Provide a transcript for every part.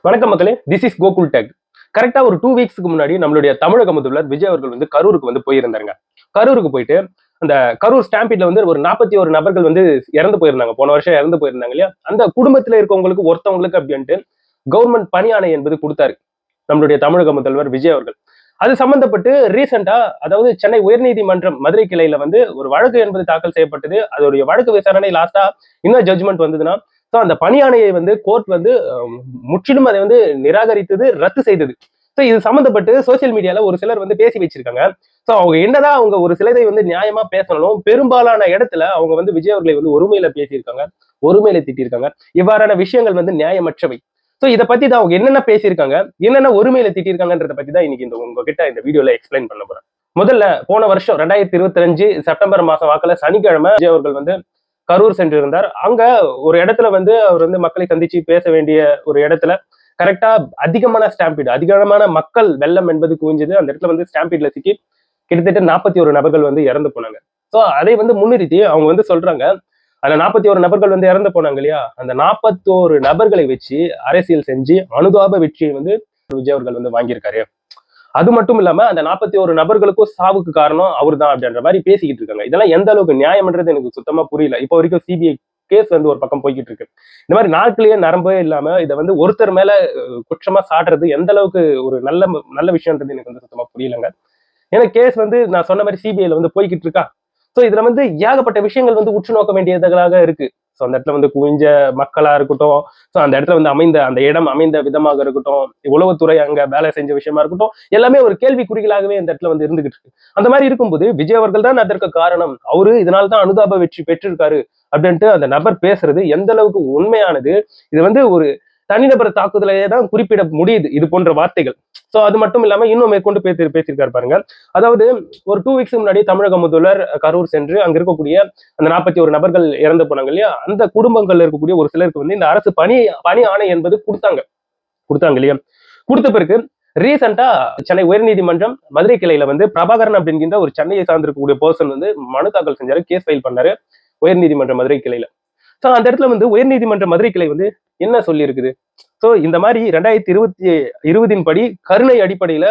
வணக்கம் மக்களே, this is Gokul take. கரெக்டா ஒரு 2 வீக்ஸ்க்கு முன்னாடி நம்மளுடைய தமிழக முதல்வர் விஜய் அவர்கள் வந்து கரூருக்கு வந்து போயிருந்தாருங்க. கரூருக்கு போயிட்டு அந்த கரூர் ஸ்டாம்பீட்ல வந்து ஒரு 41 நபர்கள் வந்து இறந்து போயிருந்தாங்க. போன வருஷம் இறந்து போயிருந்தாங்க இல்லையா? அந்த குடும்பத்துல இருக்கவங்களுக்கு ஒருத்தவங்களுக்கு அப்படின்ட்டு கவர்மெண்ட் பணி ஆணை என்பது கொடுத்தாரு நம்மளுடைய தமிழக முதல்வர் விஜய் அவர்கள். அது சம்பந்தப்பட்டு ரீசெண்டா, அதாவது சென்னை உயர்நீதிமன்றம் மதுரை கிளையில வந்து ஒரு வழக்கு என்பது தாக்கல் செய்யப்பட்டது. அதோடைய வழக்கு விசாரணை லாஸ்டா இன்னும் ஜட்ஜ்மெண்ட் வந்ததுன்னா, சோ அந்த பணி ஆணையை வந்து கோர்ட் வந்து முற்றிலும் அதை வந்து நிராகரித்தது, ரத்து செய்தது. சோ இது சம்பந்தப்பட்டு சோசியல் மீடியால ஒரு சிலர் வந்து பேசி வச்சிருக்காங்க. சோ அவங்க என்னதான் அவங்க ஒரு சிலரை வந்து நியாயமா பேசணும், பெரும்பாலான இடத்துல அவங்க வந்து விஜய் அவர்களை வந்து ஒருமையில பேசியிருக்காங்க, ஒருமையில திட்டிருக்காங்க. இவ்வாறான விஷயங்கள் வந்து நியாயமற்றவை. சோ இதை பத்தி தான் அவங்க என்னென்ன பேசியிருக்காங்க, என்னென்ன ஒருமையில திட்டிருக்காங்கன்றத பத்தி தான் இன்னைக்கு உங்ககிட்ட இந்த வீடியோல எக்ஸ்பிளைன் பண்ண போறேன். முதல்ல போன வருஷம் 2025 செப்டம்பர் மாசம் வாக்குல சனிக்கிழமை விஜய் அவர்கள் வந்து கரூர் சென்றிருந்தார். அங்க ஒரு இடத்துல வந்து அவர் வந்து மக்களை சந்திச்சு பேச வேண்டிய ஒரு இடத்துல கரெக்டா அதிகமான ஸ்டாம்பீடு, அதிகமான மக்கள் வெள்ளம் என்பது குவிஞ்சது. அந்த இடத்துல வந்து ஸ்டாம்பீட்ல சிக்கி கிட்டத்தட்ட 41 நபர்கள் வந்து இறந்து போனாங்க. சோ அதை வந்து முன்னிறுத்தி அவங்க வந்து சொல்றாங்க, அந்த 41 நபர்கள் வந்து இறந்து போனாங்க இல்லையா, அந்த 41 நபர்களை வச்சு அரசியல் செஞ்சு அனுதாப வெற்றியை வந்து விஜய் அவர்கள் வந்து வாங்கியிருக்காரு. அது மட்டும் இல்லாம அந்த 41 நபர்களுக்கும் சாவுக்கு காரணம் அவர் தான் அப்படின்ற மாதிரி பேசிக்கிட்டு இருக்காங்க. இதெல்லாம் எந்த அளவுக்கு நியாயம்ன்றது எனக்கு சுத்தமா புரியல. இப்போ வரைக்கும் சிபிஐ கேஸ் வந்து ஒரு பக்கம் போய்கிட்டு இருக்கு. இந்த மாதிரி நாட்களே நரம்பே இல்லாம இதை வந்து ஒருத்தர் மேல குற்றமா சாட்டுறது எந்த அளவுக்கு ஒரு நல்ல நல்ல விஷயம்ன்றது எனக்கு வந்து சுத்தமா புரியலங்க. ஏன்னா கேஸ் வந்து நான் சொன்ன மாதிரி சிபிஐல வந்து போய்கிட்டு இருக்கா. சோ இதுல வந்து ஏகப்பட்ட விஷயங்கள் வந்து உற்று நோக்க வேண்டியதாக இருக்கு. சோ அந்த இடத்துல வந்து குவிஞ்ச மக்களா இருக்கட்டும், சோ அந்த இடத்துல வந்து அந்த இடம் அமைந்த விதமாக இருக்கட்டும், உளவுத்துறை அங்க வேலை செஞ்ச விஷயமா இருக்கட்டும், எல்லாமே ஒரு கேள்விக்குறிகளாகவே இந்த இடத்துல வந்து இருந்துகிட்டு இருக்கு. அந்த மாதிரி இருக்கும்போது விஜய் அவர்கள் தான் அதற்கு காரணம், அவரு இதனால தான் அனுதாப வெற்றி பெற்றிருக்காரு அப்படின்ட்டு அந்த நபர் பேசுறது எந்த அளவுக்கு உண்மையானது. இது வந்து ஒரு தனிநபர் தாக்குதலையே தான் குறிப்பிட முடியுது இது போன்ற வார்த்தைகள். சோ அது மட்டும் இல்லாம இன்னும் மேற்கொண்டு பேசியிருக்காரு பாருங்க. அதாவது ஒரு 2 வீக்ஸ் முன்னாடி தமிழக முதல்வர் கரூர் சென்று அங்க இருக்கக்கூடிய அந்த 41 நபர்கள் இறந்து போனாங்க இல்லையா, அந்த குடும்பங்கள்ல இருக்கக்கூடிய ஒரு சிலருக்கு வந்து இந்த அரசு பணி பணி ஆணை என்பது கொடுத்தாங்க இல்லையா. கொடுத்த பிறகு ரீசெண்டா சென்னை உயர்நீதிமன்றம் மதுரை கிளையில வந்து பிரபாகரன் அப்படிங்கிற ஒரு சென்னையை சார்ந்திருக்கக்கூடிய பர்சன் வந்து மனு தாக்கல் செஞ்சாரு, கேஸ் ஃபைல் பண்ணாரு உயர்நீதிமன்ற மதுரை கிளையில. சோ அந்த இடத்துல வந்து உயர்நீதிமன்ற மதுரை கிளை வந்து என்ன சொல்லி இருக்குது. சோ இந்த மாதிரி 2020 படி கருணை அடிப்படையில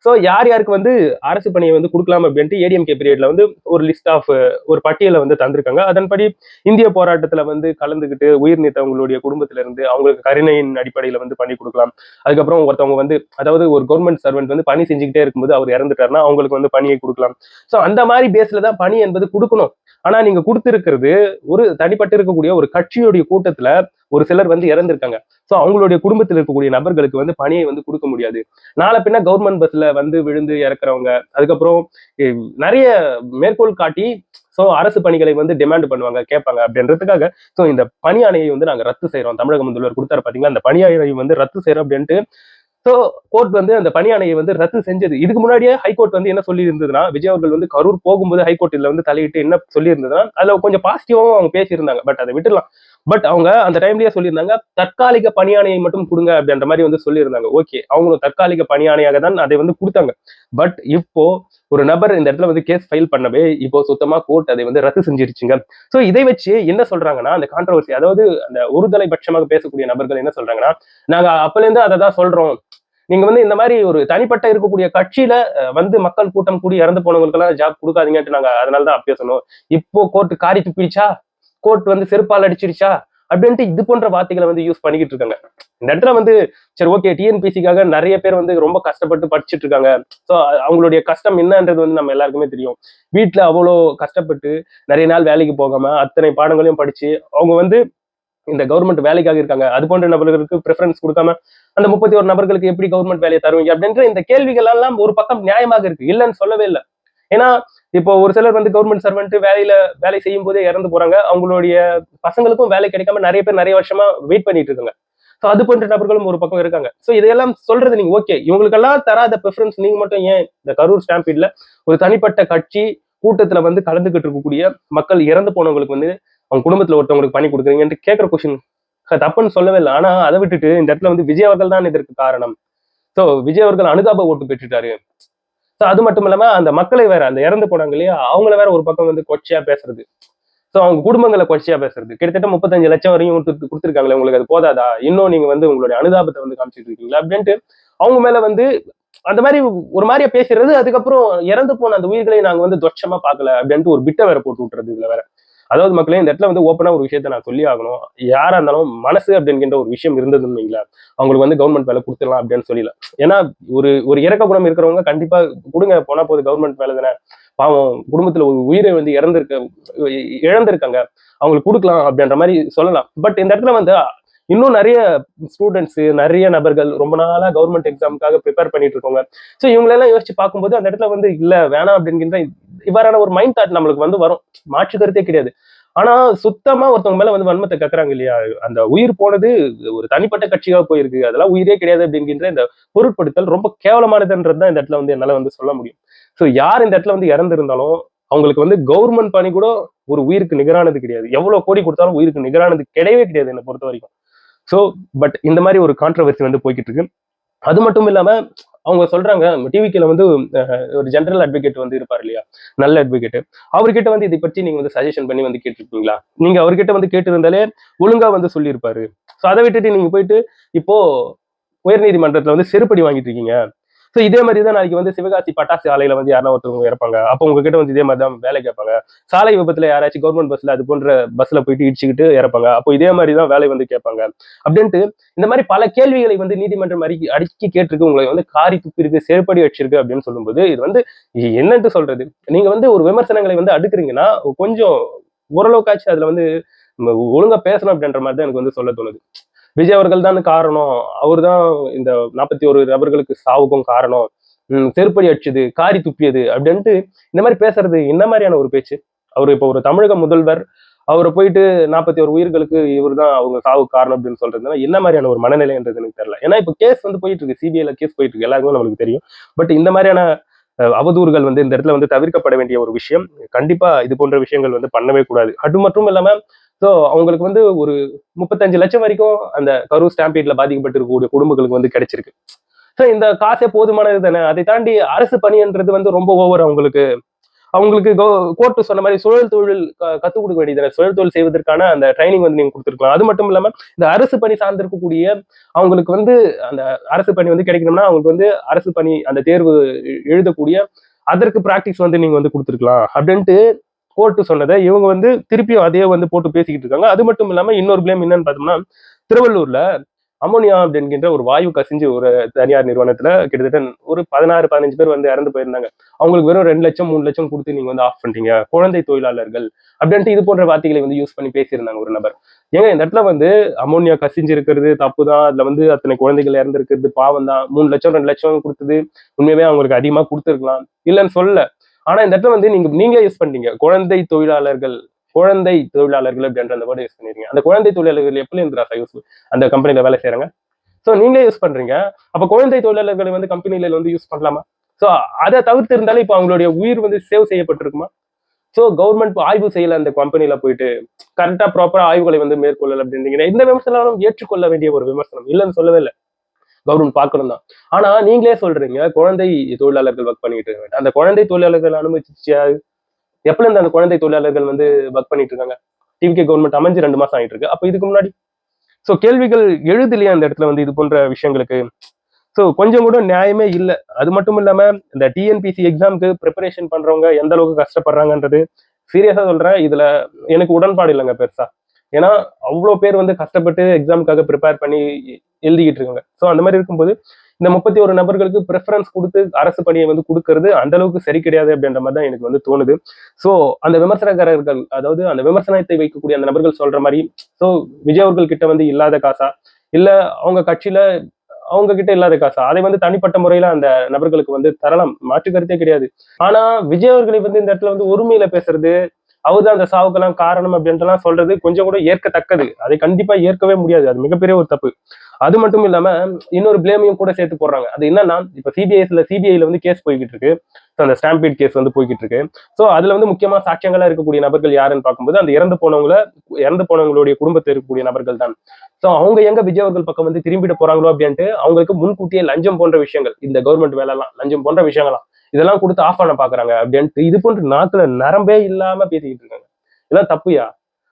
சோ யார் யாருக்கு வந்து அரசு பணியை வந்து கொடுக்கலாம் அப்படின்ட்டு ஏடிஎம்கே பீரியட்ல வந்து ஒரு லிஸ்ட் ஆஃப் ஒரு பட்டியலை வந்து தந்திருக்காங்க. அதன்படி இந்திய போராட்டத்துல வந்து கலந்துகிட்டு உயிர் நீத்தவங்களுடைய குடும்பத்தில இருந்து அவங்களுக்கு கருணையின் அடிப்படையில வந்து பண்ணி கொடுக்கலாம். அதுக்கப்புறம் ஒருத்தவங்க வந்து, அதாவது ஒரு கவர்மெண்ட் சர்வெண்ட் வந்து பணி செஞ்சுக்கிட்டே இருக்கும்போது அவர் இறந்துட்டாருன்னா அவங்களுக்கு வந்து பணியை கொடுக்கலாம். சோ அந்த மாதிரி பேஸ்ல தான் பணி என்பது கொடுக்கணும். ஆனா நீங்க கொடுத்திருக்கிறது ஒரு தனிப்பட்டு இருக்கக்கூடிய ஒரு கட்சியுடைய கூட்டத்துல ஒரு சிலர் வந்து இறந்திருக்காங்க. சோ அவங்களுடைய குடும்பத்தில் இருக்கக்கூடிய நபர்களுக்கு வந்து பணியை வந்து கொடுக்க முடியாது. நாளை பின்ன கவர்மெண்ட் பஸ்ல வந்து விழுந்து இறக்குறவங்க, அதுக்கப்புறம் நிறைய மேற்கோள் காட்டி சோ அரசு பணிகளை வந்து டிமாண்ட் பண்ணுவாங்க, கேட்பாங்க அப்படின்றதுக்காக சோ இந்த பணி ஆணையை வந்து நாங்க ரத்து செய்யறோம். தமிழக முதல்வர் கொடுத்தாரு பாத்தீங்களா, அந்த பணி ஆணையை வந்து ரத்து செய்யறோம் அப்படின்ட்டு சோ கோர்ட் வந்து அந்த பணி ஆணையை வந்து ரத்து செஞ்சது. இதுக்கு முன்னாடியே ஹைகோர்ட் வந்து என்ன சொல்லி இருந்ததுன்னா, விஜய் அவர்கள் வந்து கரூர் போகும்போது ஹைகோர்ட் இதுல வந்து தலையிட்டு என்ன சொல்லி இருந்ததுன்னா, அதுல கொஞ்சம் பாசிட்டிவாவும் அவங்க பேசியிருந்தாங்க. பட் அதை விட்டுலாம். பட் அவங்க அந்த டைம்லயே சொல்லியிருந்தாங்க, தற்காலிக பணி ஆணையை மட்டும் கொடுங்க அப்படின்ற மாதிரி வந்து சொல்லியிருந்தாங்க. ஓகே, அவங்களும் தற்காலிக பணி ஆணையாக தான் அதை வந்து கொடுத்தாங்க. பட் இப்போ ஒரு நபர் இந்த இடத்துல வந்து கேஸ் ஃபைல் பண்ணவே இப்போ சுத்தமா கோர்ட் அதை வந்து ரத்து செஞ்சிருச்சுங்க. சோ இதை வச்சு என்ன சொல்றாங்கன்னா, அந்த கான்ட்ரவர்சி, அதாவது அந்த ஒருதலை பட்சமாக பேசக்கூடிய நபர்கள் என்ன சொல்றாங்கன்னா, நாங்க அப்பல இருந்து அதை தான் சொல்றோம். நீங்க வந்து இந்த மாதிரி ஒரு தனிப்பட்ட இருக்கக்கூடிய கட்சியில வந்து மக்கள் கூட்டம் கூடி இறந்து போனவங்களுக்கு எல்லாம் ஜாப் கொடுக்காதீங்கன்ட்டு நாங்க அதனாலதான் அப்பயே சொன்னோம். இப்போ கோர்ட் காரி துப்பிடுச்சா, கோர்ட் வந்து செருப்பால் அடிச்சிருச்சா அப்படின்ட்டு இது போன்ற வார்த்தைகளை வந்து யூஸ் பண்ணிக்கிட்டு இருக்காங்க. இந்த இடத்துல வந்து சரி ஓகே, டிஎன்பிசிக்காக நிறைய பேர் வந்து ரொம்ப கஷ்டப்பட்டு படிச்சுட்டு இருக்காங்க. ஸோ அவங்களுடைய கஷ்டம் என்னன்றது வந்து நம்ம எல்லாருக்குமே தெரியும். வீட்டுல அவ்வளோ கஷ்டப்பட்டு நிறைய நாள் வேலைக்கு போகாம அத்தனை பாடங்களையும் படிச்சு அவங்க வந்து இந்த கவர்மெண்ட் வேலைக்காக இருக்காங்க. அது போன்ற நபர்களுக்கு ப்ரிஃபரன்ஸ் கொடுக்காம அந்த 31 நபர்களுக்கு எப்படி கவர்மெண்ட் வேலையை தருவீங்க அப்படின்ற இந்த கேள்விகள் எல்லாம் ஒரு பக்கம் நியாயமாக இருக்கு, இல்லைன்னு சொல்லவே இல்லை. ஏன்னா இப்போ ஒரு சிலர் வந்து கவர்மெண்ட் சர்வெண்ட் வேலை செய்யும் போதே இறந்து போறாங்க. அவங்களுடைய பசங்களுக்கும் வேலை கிடைக்காம நிறைய பேர் நிறைய வருஷமா வெயிட் பண்ணிட்டு இருக்காங்க. சோ அது போன்ற நபர்களும் ஒரு பக்கம் இருக்காங்க. சோ இதையெல்லாம் சொல்றது நீங்க ஓகே, இவங்களுக்கெல்லாம் தராத ப்ரிஃபரன்ஸ் நீங்க மட்டும் ஏன் இந்த கரூர் ஸ்டாம்பீட்ல ஒரு தனிப்பட்ட கட்சி கூட்டத்துல வந்து கலந்துகிட்டு இருக்கக்கூடிய மக்கள் இறந்து போனவங்களுக்கு வந்து அவங்க குடும்பத்துல ஒருத்தவங்களுக்கு பண்ணி கொடுக்குறீங்கன்னு கேட்கிற கொஸ்டின் தப்புன்னு சொல்லவே இல்லை. ஆனா அதை விட்டுட்டு இந்த இடத்துல வந்து விஜய் அவர்கள் தான் இதற்கு காரணம். சோ விஜய் அவர்கள் அனுதாப ஓட்டு பெற்றுட்டாரு. சோ அது மட்டும் இல்லாம அந்த மக்களை வேற, அந்த இறந்து போனாங்க இல்லையா, அவங்கள வேற ஒரு பக்கம் வந்து கொச்சையா பேசுறது. சோ அவங்க குடும்பங்களை கொச்சையா பேசுறது, கிட்டத்தட்ட 35 லட்சம் வரையும் கொடுத்துருக்காங்களே, உங்களுக்கு அது போதாதா, இன்னும் நீங்க வந்து உங்களுடைய அனுதாபத்தை வந்து காமிச்சிட்டு இருக்கீங்களா அப்படின்ட்டு அவங்க மேல வந்து அந்த மாதிரி ஒரு மாதிரியா பேசுறது. அதுக்கப்புறம் இறந்து போன அந்த உயிர்களை நாங்க வந்து துச்சமா பார்க்கல அப்படின்ட்டு ஒரு பிட்ட வேற போட்டு விட்டுறது இதுல வேற. அதாவது மக்களே, இந்த இடத்துல வந்து ஓப்பனா ஒரு விஷயத்த நான் சொல்லி ஆகணும். யாரா இருந்தாலும் மனசு அப்படிங்கிற ஒரு விஷயம் இருந்ததுன்னு வைங்களேன், அவங்களுக்கு வந்து கவர்மெண்ட் வேலை கொடுத்துடலாம் அப்படின்னு சொல்லல. ஏன்னா ஒரு ஒரு இறக்க குணம் இருக்கிறவங்க கண்டிப்பா கொடுங்க, போனா போது கவர்மெண்ட் வேலை தானே, பாவம் குடும்பத்துல ஒரு உயிரை வந்து இழந்திருக்காங்க, அவங்களுக்கு கொடுக்கலாம் அப்படின்ற மாதிரி சொல்லலாம். பட் இந்த இடத்துல வந்து இன்னும் நிறைய ஸ்டூடெண்ட்ஸ், நிறைய நபர்கள் ரொம்ப நாளா கவர்மெண்ட் எக்ஸாமுக்காக ப்ரிப்பேர் பண்ணிட்டு இருக்கோங்க. ஸோ இவங்களெல்லாம் யோசிச்சு பார்க்கும்போது அந்த இடத்துல வந்து இல்ல வேணாம் அப்படிங்கிற இவ்வாறான ஒரு மைண்ட் தாட் நம்மளுக்கு வந்து வரும். மாற்று கருத்தே கிடையாது. ஆனா சுத்தமா ஒருத்தவங்க மேல வந்து வன்மத்தை கக்குறாங்க இல்லையா, அந்த உயிர் போனது ஒரு தனிப்பட்ட கட்சியாக போயிருக்கு, அதெல்லாம் உயிரே கிடையாது அப்படிங்கிற இந்த பொருட்படுத்தல் ரொம்ப கேவலமானதுன்றது தான் இந்த இடத்துல வந்து என்னால வந்து சொல்ல முடியும். ஸோ யார் இந்த இடத்துல வந்து இறந்திருந்தாலும் அவங்களுக்கு வந்து கவர்மெண்ட் பணி கூட ஒரு உயிருக்கு நிகரானது கிடையாது. எவ்வளவு கோடி கொடுத்தாலும் உயிருக்கு நிகரானது கிடையவே கிடையாது என்னை பொறுத்த வரைக்கும். சோ பட் இந்த மாதிரி ஒரு கான்ட்ரவர்சி வந்து போய்கிட்டு இருக்கு. அது மட்டும் இல்லாம அவங்க சொல்றாங்க, டிவிக்கில வந்து ஒரு ஜெனரல் அட்வொகேட் வந்து இருப்பார் இல்லையா, நல்ல அட்வொகேட், அவர்கிட்ட வந்து இதை பற்றி நீங்க வந்து சஜஷன் பண்ணி வந்து கேட்டிருக்கீங்களா, நீங்க அவர்கிட்ட வந்து கேட்டு இருந்தாலே ஒழுங்கா வந்து சொல்லியிருப்பாரு. சோ அதை விட்டுட்டு நீங்க போயிட்டு இப்போ உயர்நீதிமன்றத்துல வந்து செருப்படி வாங்கிட்டு இருக்கீங்க. சோ இதே மாதிரி தான் நாளைக்கு வந்து சிவகாசி பட்டாசு ஆலையில வந்து யாரா ஒருத்தவங்க இறப்பாங்க, அப்போ உங்ககிட்ட வந்து இதே மாதிரி தான் வேலை கேட்பாங்க. சாலை விபத்துல யாராச்சும் கவர்மெண்ட் பஸ்ல அது போன்ற பஸ்ல போயிட்டு இடிச்சுக்கிட்டு இறப்பாங்க, அப்போ இதே மாதிரி தான் வேலை வந்து கேட்பாங்க அப்படின்ட்டு இந்த மாதிரி பல கேள்விகளை வந்து நீதிமன்றம் அடுக்கி கேட்டிருக்கு, உங்களை வந்து காரி துப்பி இருக்கு, செருப்படி வச்சிருக்கு அப்படின்னு சொல்லும்போது இது வந்து என்னன்ட்டு சொல்றது. நீங்க வந்து ஒரு விமர்சனங்களை வந்து அடுக்குறீங்கன்னா கொஞ்சம் ஓரளவுக்காச்சும் அதுல வந்து ஒழுங்கா பேசணும் அப்படின்ற மாதிரி தான் எனக்கு வந்து சொல்ல தோணுது. விஜய் அவர்கள் தான் காரணம், அவர் தான் இந்த 41 நபர்களுக்கு சாவுக்கும் காரணம், செருப்படி அடிச்சது, காரி துப்பியது அப்படின்ட்டு இந்த மாதிரி பேசுறது என்ன மாதிரியான ஒரு பேச்சு? அவர் இப்போ ஒரு தமிழக முதல்வர், அவரை போயிட்டு 41 உயிர்களுக்கு இவர் தான் அவங்க சாவுக்கு காரணம் அப்படின்னு சொல்றதுனா என்ன மாதிரியான ஒரு மனநிலைன்றது எனக்கு தெரியல. ஏன்னா இப்போ கேஸ் வந்து போயிட்டு இருக்கு, சிபிஐல கேஸ் போயிட்டு இருக்கு, எல்லாருக்கும் நம்மளுக்கு தெரியும். பட் இந்த மாதிரியான அவதூறுகள் வந்து இந்த இடத்துல வந்து தவிர்க்கப்பட வேண்டிய ஒரு விஷயம். கண்டிப்பா இது போன்ற விஷயங்கள் வந்து பண்ணவே கூடாது. அது மட்டும் இல்லாம சோ அவங்களுக்கு வந்து ஒரு 35 லட்சம் வரைக்கும் அந்த கரூர் ஸ்டாம்பீட்ல பாதிக்கப்பட்டிருக்கக்கூடிய குடும்பங்களுக்கு வந்து கிடைச்சிருக்கு. சோ இந்த காசே போதுமானது தானே. அதை தாண்டி அரசு பணின்றது வந்து ரொம்ப ஓவர் அவங்களுக்கு. அவங்களுக்கு கோர்ட் சொன்ன மாதிரி சுழல் தொழில் கத்துக் கொடுக்க வேண்டியது, சுழல் தொழில் செய்வதற்கான அந்த ட்ரைனிங் வந்து நீங்க கொடுத்துருக்கலாம். அது மட்டும் இல்லாம இந்த அரசு பணி சார்ந்திருக்கக்கூடிய அவங்களுக்கு வந்து அந்த அரசு பணி வந்து கிடைக்கணும்னா அவங்களுக்கு வந்து அரசு பணி அந்த தேர்வு எழுதக்கூடிய அதற்கு பிராக்டிஸ் வந்து நீங்க வந்து கொடுத்துருக்கலாம் அப்படின்ட்டு கோர்ட் சொன்னதை இவங்க வந்து திருப்பியும் அதே வந்து போட்டு பேசிக்கிட்டு இருக்காங்க. அது மட்டும் இல்லாம இன்னொரு பிளேம் என்னன்னு பார்த்தோம்னா, திருவள்ளூர்ல அமோனியா அப்படிங்கிற ஒரு வாயு கசிஞ்சு ஒரு தனியார் நிறுவனத்துல கிட்டத்தட்ட ஒரு 16 15 பேர் வந்து இறந்து போயிருந்தாங்க. அவங்களுக்கு வெறும் 2 லட்சம் 3 லட்சம் கொடுத்து நீங்க வந்து ஆஃப் பண்ணிட்டீங்க, குழந்தை தொழிலாளர்கள் அப்படின்ட்டு இது போன்ற வார்த்தைகளை வந்து யூஸ் பண்ணி பேசியிருந்தாங்க ஒரு நபர். ஏங்க இந்த இடத்துல வந்து அமோனியா கசிஞ்சு இருக்கிறது தப்பு தான், அதுல வந்து அத்தனை குழந்தைகள் இறந்திருக்கிறது பாவம் தான், 3 லட்சம் 2 லட்சம் கொடுத்தது உண்மையாவே அவங்களுக்கு அதிகமா கொடுத்துருக்கலாம், இல்லைன்னு சொல்லல. ஆனா இந்த இடத்துல வந்து நீங்களே யூஸ் பண்ணீங்க குழந்தை தொழிலாளர்கள், குழந்தை தொழிலாளர்கள் அப்படின்ற அந்த வேர்டை யூஸ் பண்ணிருக்கீங்க. அந்த குழந்தை தொழிலாளர்கள் எப்படி இருந்தா யூஸ் அந்த கம்பெனில வேலை செய்யறாங்க? சோ நீங்களே யூஸ் பண்றீங்க, அப்ப குழந்தை தொழிலாளர்களை வந்து கம்பெனில வந்து யூஸ் பண்ணலாமா? சோ அதை தவிர்த்து இருந்தாலே இப்ப அவங்களுடைய உயிர் வந்து சேவ் செய்யப்பட்டிருக்குமா? சோ கவர்மெண்ட் ஆய்வு செய்யல அந்த கம்பெனில போயிட்டு, கரெக்டா ப்ராப்பரா ஆய்வுகளை வந்து மேற்கொள்ளல அப்படின்றீங்க. இந்த விமர்சனம் ஏற்றுக்கொள்ள வேண்டிய ஒரு விமர்சனம், இல்லைன்னு சொல்லவே இல்லை, கவர்மெண்ட் பார்க்கணும் தான். ஆனா நீங்களே சொல்றீங்க குழந்தை தொழிலாளர்கள் ஒர்க் பண்ணிட்டு இருக்காங்க. அந்த குழந்தை தொழிலாளர்கள் அனுமதிச்சு எப்பல இருந்து அந்த குழந்தை தொழிலாளர்கள் வந்து ஒர்க் பண்ணிட்டு இருக்காங்க? டிவிகே கவர்மெண்ட் அமைஞ்சு 2 மாசம் ஆயிட்டு இருக்கு. அப்ப இதுக்கு முன்னாடி சோ கேள்விகள் எழுதலையா அந்த இடத்துல வந்து இது போன்ற விஷயங்களுக்கு? சோ கொஞ்சம் கூட நியாயமே இல்ல. அது மட்டும் இல்லாம இந்த டிஎன்பிசி எக்ஸாம்க்கு ப்ரிப்பரேஷன் பண்றவங்க எந்த அளவுக்கு கஷ்டப்படுறாங்கன்றது சீரியஸா சொல்றேன். இதுல எனக்கு உடன்பாடு இல்லைங்க பெருசா. ஏன்னா அவ்வளவு பேர் வந்து கஷ்டப்பட்டு எக்ஸாமுக்காக ப்ரிப்பேர் பண்ணி எழுதிக்கிட்டு இருக்காங்க. சோ அந்த மாதிரி இருக்கும்போது இந்த 31 நபர்களுக்கு ப்ரிஃபரன்ஸ் கொடுத்து அரசு பணியை வந்து கொடுக்கறது அந்த அளவுக்கு சரி கிடையாது அப்படின்ற மாதிரி தான் எனக்கு வந்து தோணுது. சோ அந்த விமர்சனக்காரர்கள், அதாவது அந்த விமர்சனத்தை வைக்கக்கூடிய அந்த நபர்கள் சொல்ற மாதிரி சோ விஜய் அவர்கள் கிட்ட வந்து இல்லாத காசா, இல்ல அவங்க கட்சியில அவங்க கிட்ட இல்லாத காசா, அதை வந்து தனிப்பட்ட முறையில அந்த நபர்களுக்கு வந்து தரலாம், மாற்று கருத்தே கிடையாது. ஆனா விஜய் அவர்களை வந்து இந்த இடத்துல வந்து ஒருமையில பேசுறது, அவர்தான் அந்த சாவுக்கெல்லாம் காரணம் அப்படின்ட்டுலாம் சொல்றது கொஞ்சம் கூட ஏற்கத்தக்கது. அதை கண்டிப்பா ஏற்கவே முடியாது. அது மிகப்பெரிய ஒரு தப்பு. அது மட்டும் இல்லாம இன்னொரு பிளேமையும் கூட சேர்த்து போடுறாங்க. அது என்னன்னா இப்ப சிபிஐல வந்து கேஸ் போய்கிட்டு இருக்கு. அந்த ஸ்டாம்பீட் கேஸ் வந்து போய்கிட்டு இருக்கு. சோ அதுல வந்து முக்கியமா சாட்சியங்களா இருக்கக்கூடிய நபர்கள் யாருன்னு பார்க்கும்போது அந்த இறந்து போனவங்களுடைய குடும்பத்தில் இருக்கக்கூடிய நபர்கள் தான். சோ அவங்க எங்க விஜய் அவர்கள் பக்கம் வந்து திரும்பிட்டு போறாங்களோ அப்படின்ட்டு அவங்களுக்கு முன்கூட்டியே லஞ்சம் போன்ற விஷயங்கள், இந்த கவர்மெண்ட் வேலை எல்லாம் லஞ்சம் போன்ற விஷயங்களாம் இதெல்லாம் கொடுத்து ஆஃப் பண்ண பாக்குறாங்க அப்படின்ட்டு இது போன்ற நாக்குல நரம்பே இல்லாம பேசிக்கிட்டு இருக்காங்க. இதெல்லாம் தப்புயா.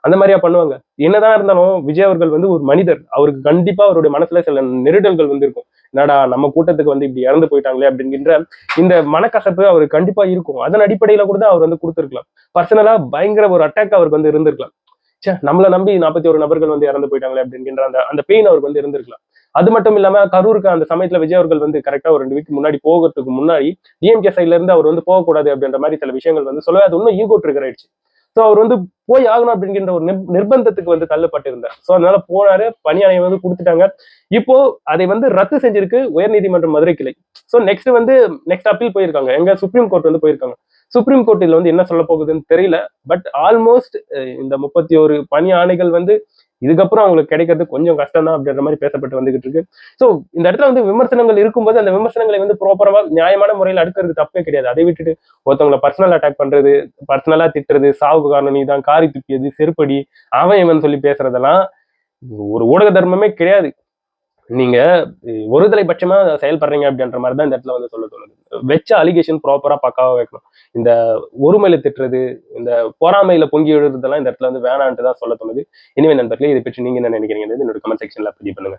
அந்த மாதிரியா பண்ணுவாங்க. என்னதான் இருந்தாலும் விஜய் அவர்கள் வந்து ஒரு மனிதர். அவருக்கு கண்டிப்பா அவருடைய மனசுல சில நெருடல்கள் வந்து இருக்கும். என்னடா நம்ம கூட்டத்துக்கு வந்து இப்படி இறந்து போயிட்டாங்களே அப்படிங்கிற இந்த மனக்கசப்பு அவருக்கு கண்டிப்பா இருக்கும். அதன் அடிப்படையில கூட தான் அவர் வந்து கொடுத்திருக்கலாம். பர்சனலா பயங்கர ஒரு அட்டாக் அவருக்கு வந்து இருந்திருக்கலாம். ச்சே, நம்மள நம்பி 41 நபர்கள் வந்து இறந்து போயிட்டாங்களே அப்படிங்கிற அந்த அந்த பெயின் அவருக்கு வந்து இருந்திருக்கலாம். அது மட்டும் இல்லாம கரூருக்கு அந்த சமயத்துல விஜய் அவர்கள் வந்து கரெக்டா ஒரு 2 வீக் முன்னாடி போகிறதுக்கு முன்னாடி டிஎம்கே சைட்ல இருந்து அவர் வந்து போகக்கூடாது அப்படின்ற மாதிரி சில விஷயங்கள் வந்து சொல்லவே அது இன்னும் ஈகோ ட்ரிகர் ஆயிடுச்சு. சோ அவர் வந்து போய் ஆகணும் அப்படிங்கிற ஒரு நிர்பந்தத்துக்கு வந்து தள்ளப்பட்டிருந்தார். சோ அதனால போனாரு, பணி ஆணையம் வந்து கொடுத்துட்டாங்க. இப்போ அதை வந்து ரத்து செஞ்சிருக்கு உயர்நீதிமன்றம் மதுரை கிளை. சோ நெக்ஸ்ட் அப்பீல் போயிருக்காங்க. எங்க சுப்ரீம் கோர்ட் வந்து போயிருக்காங்க. சுப்ரீம் கோர்ட் இதுல வந்து என்ன சொல்ல போகுதுன்னு தெரியல. பட் ஆல்மோஸ்ட் இந்த 31 பணி ஆணைகள் வந்து இதுக்கப்புறம் அவங்களுக்கு கிடைக்கிறது கொஞ்சம் கஷ்டம் தான் அப்படின்ற மாதிரி பேசப்பட்டு வந்துகிட்டு இருக்கு. சோ இந்த இடத்துல வந்து விமர்சனங்கள் இருக்கும்போது அந்த விமர்சனங்களை வந்து ப்ராப்பரா நியாயமான முறையில் அடுக்கிறது தப்பே கிடையாது. அதை விட்டுட்டு ஒருத்தவங்களை பர்சனல் அட்டாக் பண்றது, பர்சனலா திட்டுறது, சாவுக்கு காரணம் நீதான், காரி துப்பியது, செருப்படி, அவன் இவன் சொல்லி பேசுறதெல்லாம் ஒரு ஊடக தர்மமே கிடையாது. நீங்க ஒருதலை பட்சமா செயல்படுறீங்க அப்படின்ற மாதிரி தான் இந்த இடத்துல வந்து சொல்ல தோணுது. வெச்ச அலிகேஷன் ப்ராப்பரா பக்காவா வைக்கணும். இந்த ஒருமையில திட்டுறது, இந்த பொறாமையில பொங்கி எழுறதெல்லாம் இந்த இடத்துல வந்து வேணான்ட்டு தான் சொல்ல தோணுது. இனிமே நண்பர்களே, இதை பற்றி நீங்க என்ன நினைக்கிறீங்க? என்னோட கமெண்ட் செக்ஷன்ல பதிவு பண்ணுங்க.